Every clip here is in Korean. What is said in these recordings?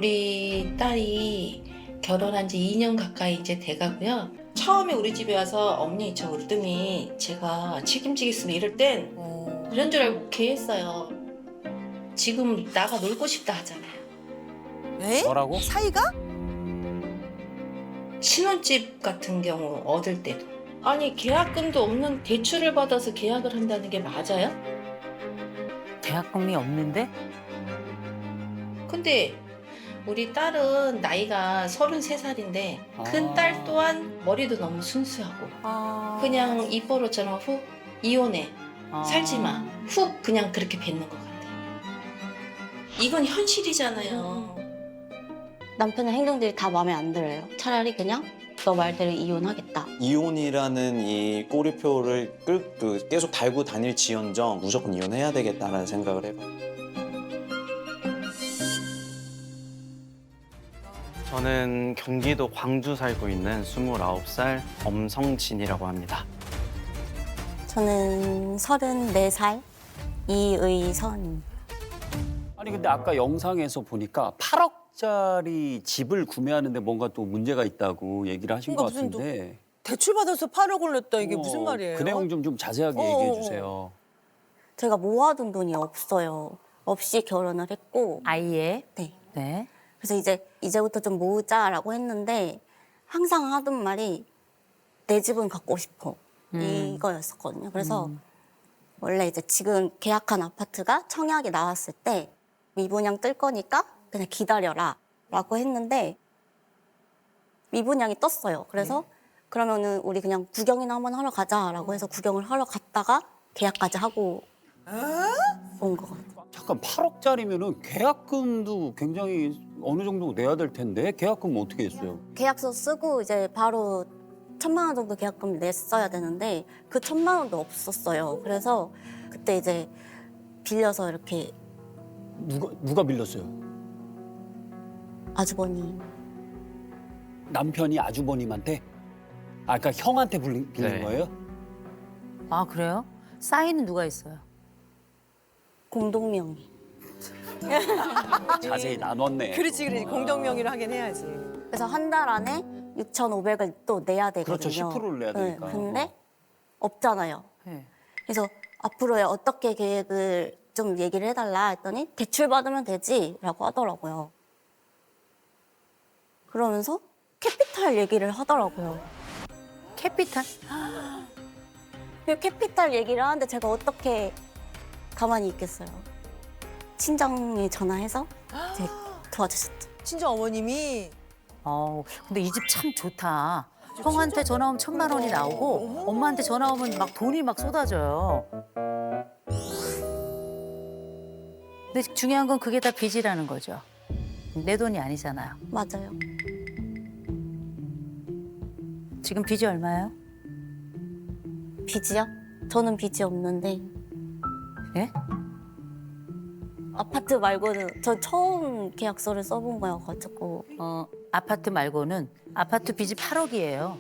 우리 딸이 결혼한 지 2년 가까이 이제 돼가고요. 처음에 우리 집에 와서 언니 저 으뜸이 제가 책임지겠으면 이럴 땐 그런 줄 알고 개했어요. 지금 나가 놀고 싶다 하잖아요. 에? 뭐라고? 사이가? 신혼집 같은 경우 얻을 때도. 아니 계약금도 없는 대출을 받아서 계약을 한다는 게 맞아요? 계약금이 없는데? 근데 우리 딸은 나이가 33살인데 큰 딸 또한 머리도 너무 순수하고 그냥 입버릇처럼 훅 이혼해 살지 마 훅 그냥 그렇게 뱉는 것 같아요. 이건 현실이잖아요. 남편의 행동들이 다 마음에 안 들어요. 차라리 그냥 너 말대로 이혼하겠다. 이혼이라는 이 꼬리표를 계속 달고 다닐지언정 무조건 이혼해야 되겠다라는 생각을 해봐요. 저는 경기도 광주 살고 있는 29살 엄성진이라고 합니다. 저는 34살 이의선. 아니 근데 아까 영상에서 보니까 8억짜리 집을 구매하는데 뭔가 또 문제가 있다고 얘기를 하신 것 그러니까 무슨 같은데. 대출 받아서 8억을 냈다 이게 무슨 말이에요? 그 내용 좀 자세하게 얘기해 주세요. 제가 모아둔 돈이 없어요. 없이 결혼을 했고. 아이의? 네. 네. 그래서 이제부터 좀 모으자라고 했는데 항상 하던 말이 내 집은 갖고 싶어. 이거였었거든요. 그래서 원래 이제 지금 계약한 아파트가 청약이 나왔을 때 미분양 뜰 거니까 그냥 기다려라 라고 했는데 미분양이 떴어요. 그래서 그러면은 우리 그냥 구경이나 한번 하러 가자라고 해서 구경을 하러 갔다가 계약까지 하고 온 거 같아요. 잠깐 8억짜리면은 계약금도 굉장히 어느 정도 내야 될 텐데 계약금 어떻게 했어요? 계약서 쓰고 이제 바로 1,000만 원 정도 계약금 냈어야 되는데 그 1,000만 원도 없었어요. 그래서 그때 이제 빌려서 이렇게 누가 빌렸어요? 아주버니 남편이 아주버님한테? 아 그러니까 형한테 빌린 네. 거예요? 아, 그래요? 사인은 누가 있어요? 공동명의. 자세히 나눴네. 그렇지 공동명의로 하긴 해야지. 그래서 한 달 안에 6,500을 또 내야 되거든요. 그렇죠. 10%를 내야 되니까. 근데 없잖아요. 네. 그래서 앞으로의 어떻게 계획을 좀 얘기를 해달라 했더니 대출 받으면 되지라고 하더라고요. 그러면서 캐피탈 얘기를 하더라고요. 캐피탈? 그 캐피탈 얘기를 하는데 제가 어떻게 가만히 있겠어요. 친정에 전화해서 이제 도와주셨죠. 친정 어머님이 근데 이 집 참 좋다. 형한테 전화 오면 1,000만 원이 나오고 엄마한테 전화 오면 막 돈이 막 쏟아져요. 근데 중요한 건 그게 다 빚이라는 거죠. 내 돈이 아니잖아요. 맞아요. 지금 빚이 얼마예요? 빚이요? 저는 빚이 없는데 예? 아파트 말고는 전 처음 계약서를 써본 거여가지고 아파트 말고는 아파트 빚이 8억이에요.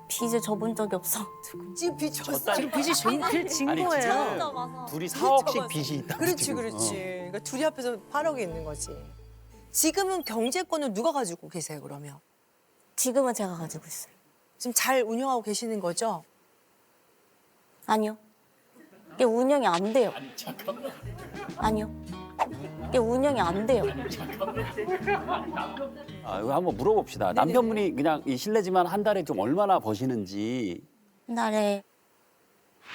빚을 져본 적이 없어가지고. 지금 빚 졌어. 지금 빚이 진 아니, 거예요. 둘이 4억씩 빚이 있다. 그렇지. 그러니까 둘이 합해서 8억이 있는 거지. 지금은 경제권을 누가 가지고 계세요 그러면? 지금은 제가 가지고 있어요. 지금 잘 운영하고 계시는 거죠? 아니요. 이게 운영이 안 돼요. 아니요. 이게 운영이 안 돼요. 아, 이거 한번 물어봅시다. 남편분이 그냥 실례지만 한 달에 좀 얼마나 버시는지. 한 달에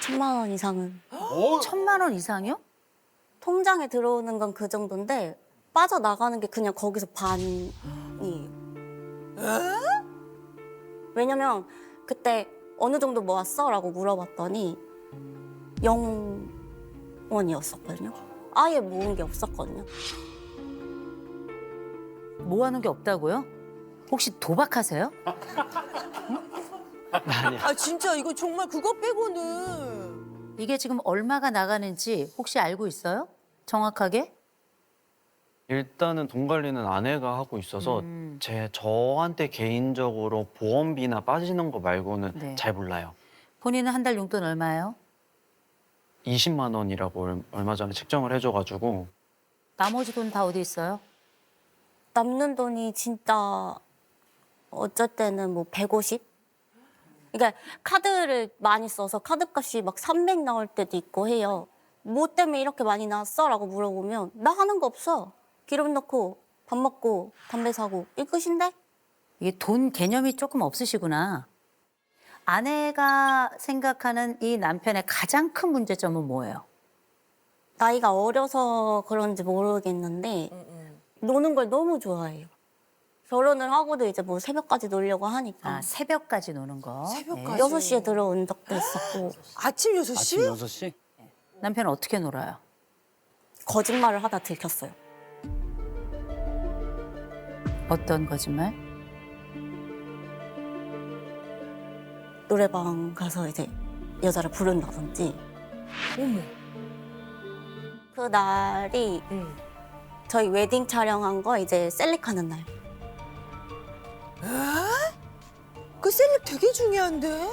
1,000만 원 이상은. 1,000만 원 이상이요? 통장에 들어오는 건 그 정도인데 빠져나가는 게 그냥 거기서 반이에요. 왜냐면 그때 어느 정도 모았어? 라고 물어봤더니 0원이었었거든요. 아예 모은 게 없었거든요. 모아놓은 게 없다고요? 혹시 도박하세요? 아 진짜 이거 정말 그거 빼고는 이게 지금 얼마가 나가는지 혹시 알고 있어요? 정확하게? 일단은 돈 관리는 아내가 하고 있어서 저한테 개인적으로 보험비나 빠지는 거 말고는 네. 잘 몰라요. 본인은 한 달 용돈 얼마예요? 20만 원이라고 얼마 전에 책정을 해줘가지고 나머지 돈 다 어디 있어요? 남는 돈이 진짜 어쩔 때는 뭐 150? 그러니까 카드를 많이 써서 카드값이 막 300 나올 때도 있고 해요. 뭐 때문에 이렇게 많이 나왔어? 라고 물어보면 나 하는 거 없어. 기름 넣고 밥 먹고 담배 사고 이 끝인데? 이게 돈 개념이 조금 없으시구나. 아내가 생각하는 이 남편의 가장 큰 문제점은 뭐예요? 나이가 어려서 그런지 모르겠는데 노는 걸 너무 좋아해요. 결혼을 하고도 이제 뭐 새벽까지 놀려고 하니까 아, 새벽까지 노는 거. 새벽까지? 6시에 들어온 적도 있었고 아침 6시? 아침 6시? 남편은 어떻게 놀아요? 거짓말을 하다 들켰어요. 어떤 거짓말? 노래방 가서 이제 여자를 부른다든지. 어머. 그 날이 응. 저희 웨딩 촬영한 거 이제 셀렉하는 날. 그 셀렉 되게 중요한데?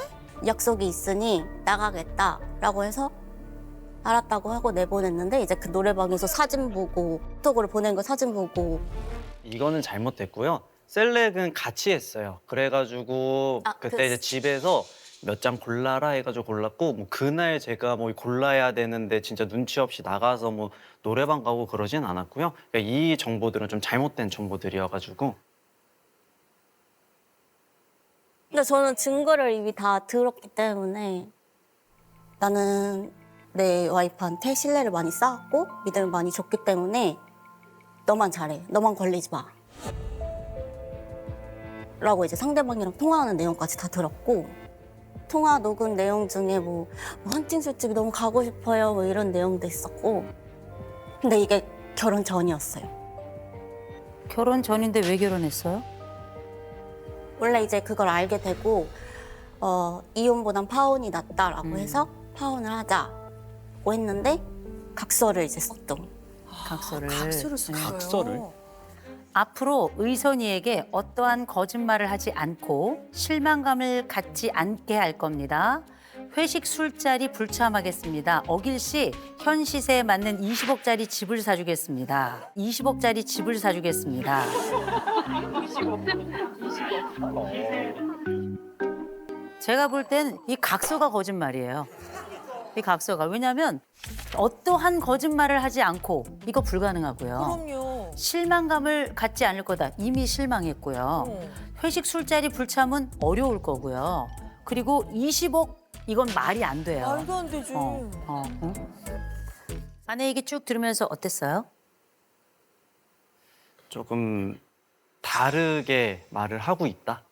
약속이 있으니 나가겠다라고 해서 알았다고 하고 내보냈는데 이제 그 노래방에서 사진 보고 톡으로 보낸 거 사진 보고 이거는 잘못됐고요. 셀렉은 같이 했어요. 그래가지고 아, 그때 그- 이제 집에서 몇 장 골라라 해가지고 골랐고 뭐 그날 제가 뭐 골라야 되는데 진짜 눈치 없이 나가서 뭐 노래방 가고 그러진 않았고요. 그러니까 이 정보들은 좀 잘못된 정보들이어가지고 근데 저는 증거를 이미 다 들었기 때문에 나는 내 와이프한테 신뢰를 많이 쌓았고 믿음을 많이 줬기 때문에 너만 잘해. 너만 걸리지 마. 라고 이제 상대방이랑 통화하는 내용까지 다 들었고 통화 녹음 내용 중에 뭐 헌팅 술집이 너무 가고 싶어요 뭐 이런 내용도 있었고 근데 이게 결혼 전이었어요. 결혼 전인데 왜 결혼했어요? 원래 이제 그걸 알게 되고 이혼보단 파혼이 낫다라고 해서 파혼을 하자고 했는데 각서를 이제 썼죠. 각서를. 각서를 썼어요. 각서를? 앞으로 의선이에게 어떠한 거짓말을 하지 않고 실망감을 갖지 않게 할 겁니다. 회식 술자리 불참하겠습니다. 어길 씨, 현 시세에 맞는 20억짜리 집을 사주겠습니다. 20억짜리 집을 사주겠습니다. 제가 볼 땐 이 각서가 거짓말이에요. 이 각서가. 왜냐하면 어떠한 거짓말을 하지 않고 이거 불가능하고요. 그럼요. 실망감을 갖지 않을 거다. 이미 실망했고요. 회식 술자리 불참은 어려울 거고요. 그리고 20억 이건 말이 안 돼요. 말도 안 되지. 응? 아내 얘기 쭉 들으면서 어땠어요? 조금 다르게 말을 하고 있다.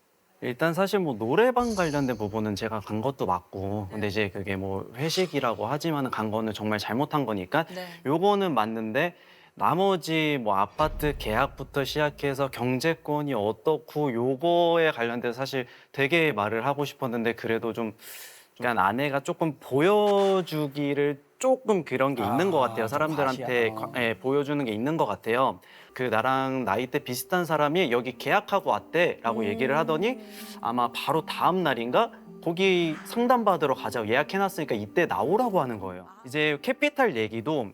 일단 사실 뭐 노래방 관련된 부분은 제가 간 것도 맞고 근데 이제 그게 뭐 회식이라고 하지만 간 거는 정말 잘못한 거니까 요거는 맞는데 나머지 뭐 아파트 계약부터 시작해서 경제권이 어떻고 요거에 관련돼서 사실 되게 말을 하고 싶었는데 그래도 좀 그러니까 아내가 조금 보여주기를 조금 그런 게 있는 것 같아요. 좀 사람들한테 과시하다. 예, 보여주는 게 있는 것 같아요. 그 나랑 나이대 비슷한 사람이 여기 계약하고 왔대라고 얘기를 하더니 아마 바로 다음 날인가 거기 상담받으러 가자고 예약해놨으니까 이때 나오라고 하는 거예요. 이제 캐피탈 얘기도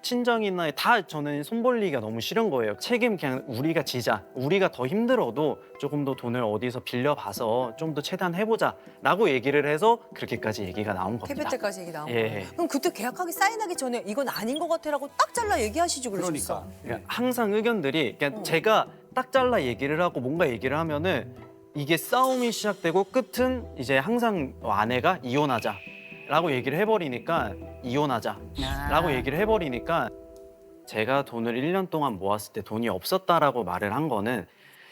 친정이나 다 저는 손벌리기가 너무 싫은 거예요. 책임 그냥 우리가 지자. 우리가 더 힘들어도 조금 더 돈을 어디서 빌려봐서 좀 더 최대한 해보자라고 얘기를 해서 그렇게까지 얘기가 나온 겁니다. 캐피탈까지 얘기 나온 예. 거예요. 그럼 그때 계약하기 사인하기 전에 이건 아닌 것 같아라고 딱 잘라 얘기하시지 그러셨어. 그러니까. 항상 의견들이 그냥 제가 딱 잘라 얘기를 하고 뭔가 얘기를 하면은 이게 싸움이 시작되고 끝은 이제 항상 아내가 이혼하자라고 얘기를 해버리니까 이혼하자라고 얘기를 해버리니까 제가 돈을 1년 동안 모았을 때 돈이 없었다라고 말을 한 거는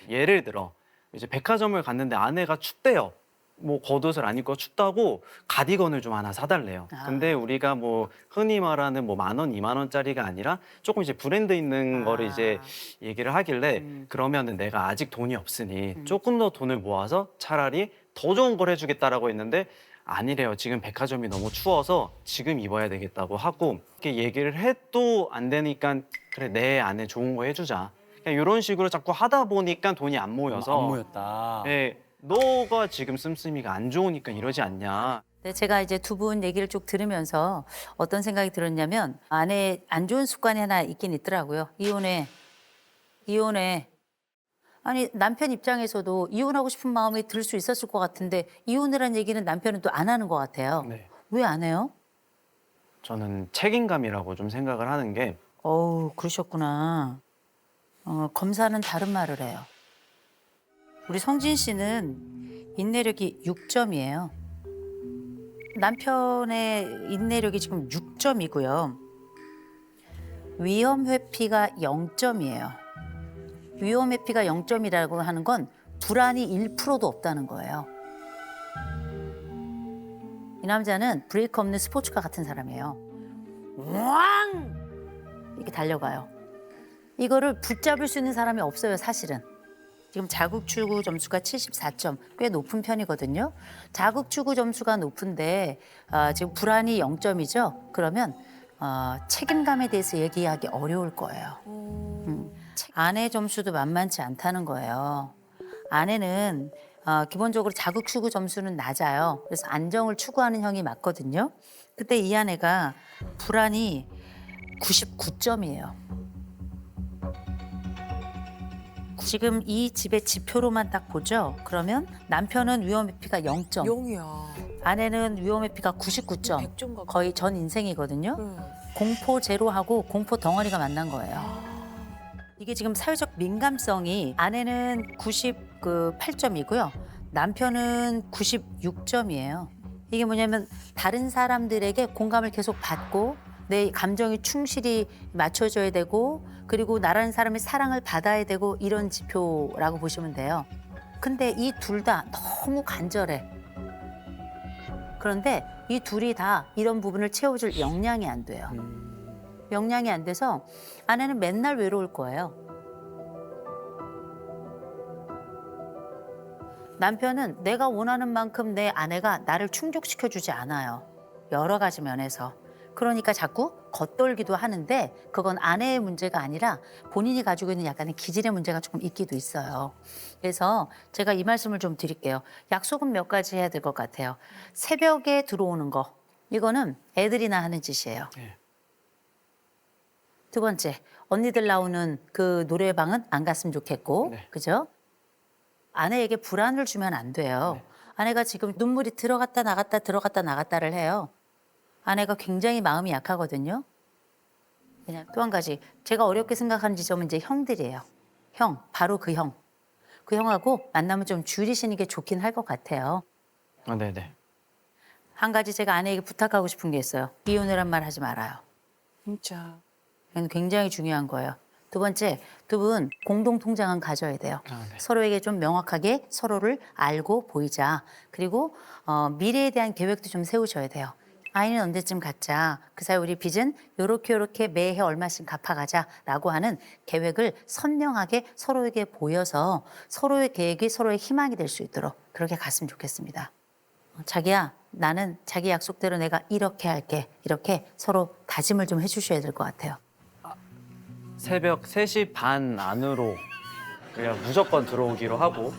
예를 들어 이제 백화점을 갔는데 아내가 춥대요. 뭐 겉옷을 안 입고 춥다고 가디건을 좀 하나 사달래요. 근데 우리가 뭐 흔히 말하는 뭐 10,000원, 20,000원짜리가 아니라 조금 이제 브랜드 있는 거를 이제 얘기를 하길래 그러면은 내가 아직 돈이 없으니 조금 더 돈을 모아서 차라리 더 좋은 걸 해주겠다라고 했는데 아니래요. 지금 백화점이 너무 추워서 지금 입어야 되겠다고 하고 이렇게 얘기를 해도 안 되니까 그래 내 아내 좋은 거 해주자. 그냥 이런 식으로 자꾸 하다 보니까 돈이 안 모여서 안 모였다. 예, 너가 지금 씀씀이가 안 좋으니까 이러지 않냐. 네, 제가 이제 두 분 얘기를 쭉 들으면서 어떤 생각이 들었냐면 아내 안 좋은 습관이 하나 있긴 있더라고요. 이혼에 이혼해. 아니 남편 입장에서도 이혼하고 싶은 마음이 들 수 있었을 것 같은데 이혼이라는 얘기는 남편은 또 안 하는 것 같아요. 네. 왜 안 해요? 저는 책임감이라고 좀 생각을 하는 게 어우 그러셨구나. 검사는 다른 말을 해요. 우리 성진 씨는 인내력이 6점이에요. 남편의 인내력이 지금 6점이고요. 위험 회피가 0점이에요. 위험 회피가 0점이라고 하는 건 불안이 1%도 없다는 거예요. 이 남자는 브레이크 없는 스포츠카 같은 사람이에요. 왕! 이렇게 달려가요. 이거를 붙잡을 수 있는 사람이 없어요, 사실은. 지금 자국추구 점수가 74점, 꽤 높은 편이거든요. 자국추구 점수가 높은데 지금 불안이 0점이죠. 그러면 책임감에 대해서 얘기하기 어려울 거예요. 아내 점수도 만만치 않다는 거예요. 아내는 기본적으로 자국추구 점수는 낮아요. 그래서 안정을 추구하는 형이 맞거든요. 그때 이 아내가 불안이 99점이에요. 지금 이 집의 지표로만 딱 보죠. 그러면 남편은 위험 회피가 0점, 0이야. 아내는 위험 회피가 99점, 100점 가까이. 거의 전 인생이거든요. 공포 제로하고 공포 덩어리가 만난 거예요. 이게 지금 사회적 민감성이 아내는 98점이고요. 남편은 96점이에요. 이게 뭐냐면 다른 사람들에게 공감을 계속 받고 내 감정이 충실히 맞춰줘야 되고 그리고 나라는 사람의 사랑을 받아야 되고 이런 지표라고 보시면 돼요. 근데 이 둘 다 너무 간절해. 그런데 이 둘이 다 이런 부분을 채워줄 역량이 안 돼요. 역량이 안 돼서 아내는 맨날 외로울 거예요. 남편은 내가 원하는 만큼 내 아내가 나를 충족시켜주지 않아요. 여러 가지 면에서. 그러니까 자꾸 겉돌기도 하는데 그건 아내의 문제가 아니라 본인이 가지고 있는 약간의 기질의 문제가 조금 있기도 있어요. 그래서 제가 이 말씀을 좀 드릴게요. 약속은 몇 가지 해야 될 것 같아요. 새벽에 들어오는 거. 이거는 애들이나 하는 짓이에요. 네. 두 번째, 언니들 나오는 그 노래방은 안 갔으면 좋겠고, 네. 그죠? 아내에게 불안을 주면 안 돼요. 네. 아내가 지금 눈물이 들어갔다 나갔다 들어갔다 나갔다를 해요. 아내가 굉장히 마음이 약하거든요. 그냥 또 한 가지, 제가 어렵게 생각하는 지점은 이제 형들이에요. 형, 바로 그 형. 그 형하고 만나면 좀 줄이시는 게 좋긴 할 것 같아요. 네네. 한 가지 제가 아내에게 부탁하고 싶은 게 있어요. 이혼이란 말 하지 말아요. 진짜. 이건 굉장히 중요한 거예요. 두 번째, 두 분 공동 통장은 가져야 돼요. 네. 서로에게 좀 명확하게 서로를 알고 보이자. 그리고 미래에 대한 계획도 좀 세우셔야 돼요. 아이는 언제쯤 갖자. 그 사이 우리 빚은 요렇게 매해 얼마씩 갚아가자라고 하는 계획을 선명하게 서로에게 보여서 서로의 계획이 서로의 희망이 될 수 있도록 그렇게 갔으면 좋겠습니다. 자기야, 나는 자기 약속대로 내가 이렇게 할게. 이렇게 서로 다짐을 좀 해주셔야 될 것 같아요. 새벽 3시 반 안으로 그냥 무조건 들어오기로 하고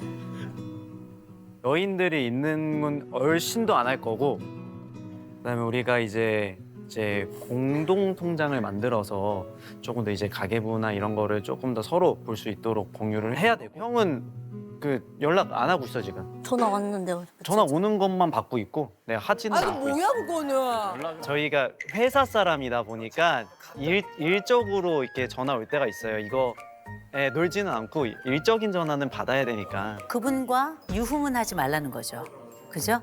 여인들이 있는 건 얼씬도 안 할 거고 그다음에 우리가 이제 공동 통장을 만들어서 조금 더 이제 가계부나 이런 거를 조금 더 서로 볼 수 있도록 공유를 해야 되고 형은 그 연락 안 하고 있어 지금. 전화 왔는데요. 전화 오는 것만 받고 있고 내가 하지는 아니 않고 있어. 뭐야 그거는. 저희가 회사 사람이다 보니까 일적으로 이렇게 전화 올 때가 있어요. 이거 놀지는 않고 일적인 전화는 받아야 되니까. 그분과 유흥은 하지 말라는 거죠. 그죠?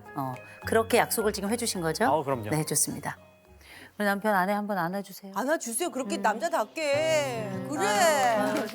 그렇게 약속을 지금 해주신 거죠? 그럼요. 네, 좋습니다. 우리 남편 아내 한번 안아주세요. 안아주세요. 그렇게 남자답게. 그래.